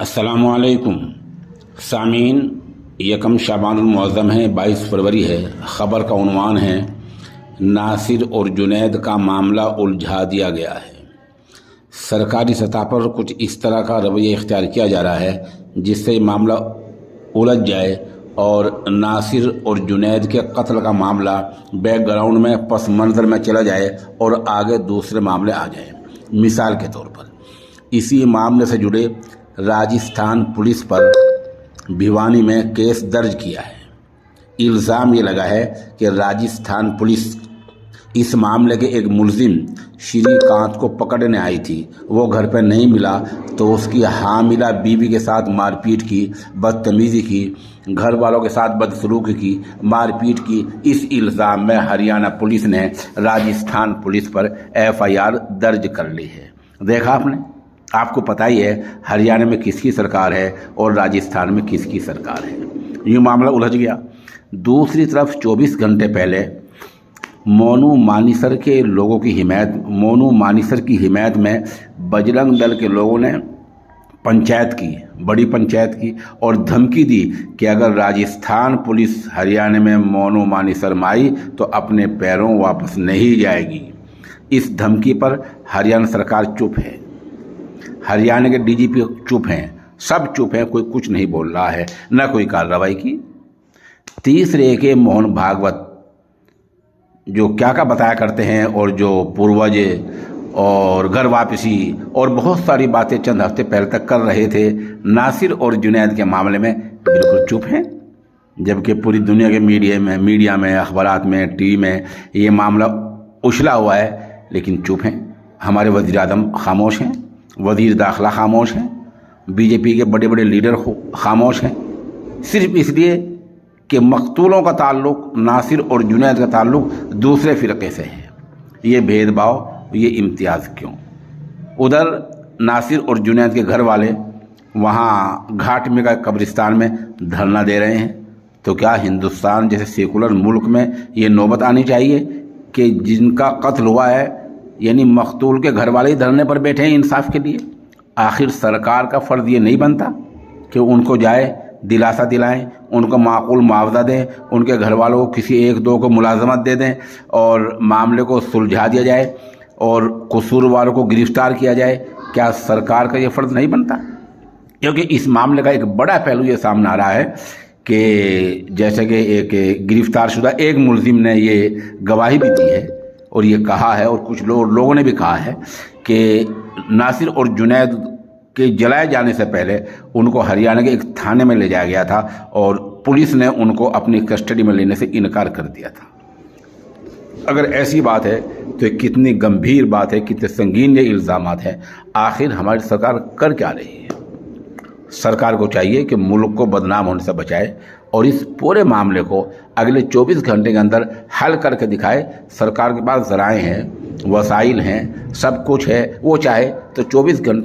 अस्सलामुअलैकुम सामीन। यकम शाबानुल मुअज़्ज़म है, 22 फरवरी है। ख़बर का उन्वान है नासिर और जुनैद का मामला उलझा दिया गया है। सरकारी सतह पर कुछ इस तरह का रवैया इख्तियार किया जा रहा है जिससे मामला उलझ जाए और नासिर और जुनैद के कत्ल का मामला बैकग्राउंड में पस मंज़र में चला जाए और आगे दूसरे मामले आ जाए। मिसाल के तौर पर इसी मामले से जुड़े राजस्थान पुलिस पर भिवानी में केस दर्ज किया है। इल्ज़ाम ये लगा है कि राजस्थान पुलिस इस मामले के एक मुलजिम श्रीकांत को पकड़ने आई थी। वो घर पर नहीं मिला तो उसकी हामिला बीवी के साथ मारपीट की, बदतमीज़ी की, घर वालों के साथ बदसलूकी की, मारपीट की। इस इल्ज़ाम में हरियाणा पुलिस ने राजस्थान पुलिस पर FIR दर्ज कर ली है। देखा आपने, आपको पता ही है हरियाणा में किसकी सरकार है और राजस्थान में किसकी सरकार है। ये मामला उलझ गया। दूसरी तरफ 24 घंटे पहले मोनू मानेसर के लोगों की मोनू मानेसर की हिमायत में बजरंग दल के लोगों ने पंचायत की, बड़ी पंचायत की और धमकी दी कि अगर राजस्थान पुलिस हरियाणा में मोनू मानेसर में आई तो अपने पैरों वापस नहीं जाएगी। इस धमकी पर हरियाणा सरकार चुप है, हरियाणा के DGP चुप हैं, सब चुप हैं, कोई कुछ नहीं बोल रहा है, न कोई कार्रवाई की। तीसरे के मोहन भागवत जो क्या बताया करते हैं और जो पूर्वज और घर वापसी और बहुत सारी बातें चंद हफ्ते पहले तक कर रहे थे, नासिर और जुनैद के मामले में बिल्कुल चुप हैं। जबकि पूरी दुनिया के मीडिया में अखबारात में TV में ये मामला उछला हुआ है, लेकिन चुप हैं। हमारे वज़ीर आज़म खामोश हैं, वज़ीर दाखिला खामोश हैं, BJP के बड़े बड़े लीडर खामोश हैं, सिर्फ इसलिए कि मकतूलों का ताल्लुक, नासिर और जुनैद का ताल्लुक दूसरे फ़िरक़े से है। ये भेदभाव, ये इम्तियाज़ क्यों? उधर नासिर और जुनैद के घर वाले वहाँ घाट में का कब्रिस्तान में धरना दे रहे हैं। तो क्या हिंदुस्तान जैसे सेकुलर मुल्क में ये नौबत आनी चाहिए कि जिनका कत्ल हुआ है यानी मकतूल के घर वाले ही धरने पर बैठे हैं इंसाफ के लिए? आखिर सरकार का फ़र्ज़ ये नहीं बनता कि उनको जाए दिलासा दिलाएं, उनको माकूल मुआवजा दें, उनके घर वालों को किसी एक दो को मुलाजमत दे दें और मामले को सुलझा दिया जाए और कसूरवारों को गिरफ्तार किया जाए? क्या सरकार का ये फ़र्ज़ नहीं बनता? क्योंकि इस मामले का एक बड़ा पहलू ये सामने आ रहा है कि जैसे कि एक गिरफ्तारशुदा एक मुलजिम ने ये गवाही भी दी है और ये कहा है और कुछ लोगों ने भी कहा है कि नासिर और जुनैद के जलाए जाने से पहले उनको हरियाणा के एक थाने में ले जाया गया था और पुलिस ने उनको अपनी कस्टडी में लेने से इनकार कर दिया था। अगर ऐसी बात है तो कितनी गंभीर बात है, कितने संगीन ये इल्ज़ामात हैं। आखिर हमारी सरकार कर क्या रही है? सरकार को चाहिए कि मुल्क को बदनाम होने से बचाए और इस पूरे मामले को अगले 24 घंटे के अंदर हल करके दिखाए। सरकार के पास ज़राए हैं, वसाइल हैं, सब कुछ है। वो चाहे तो 24 घंटे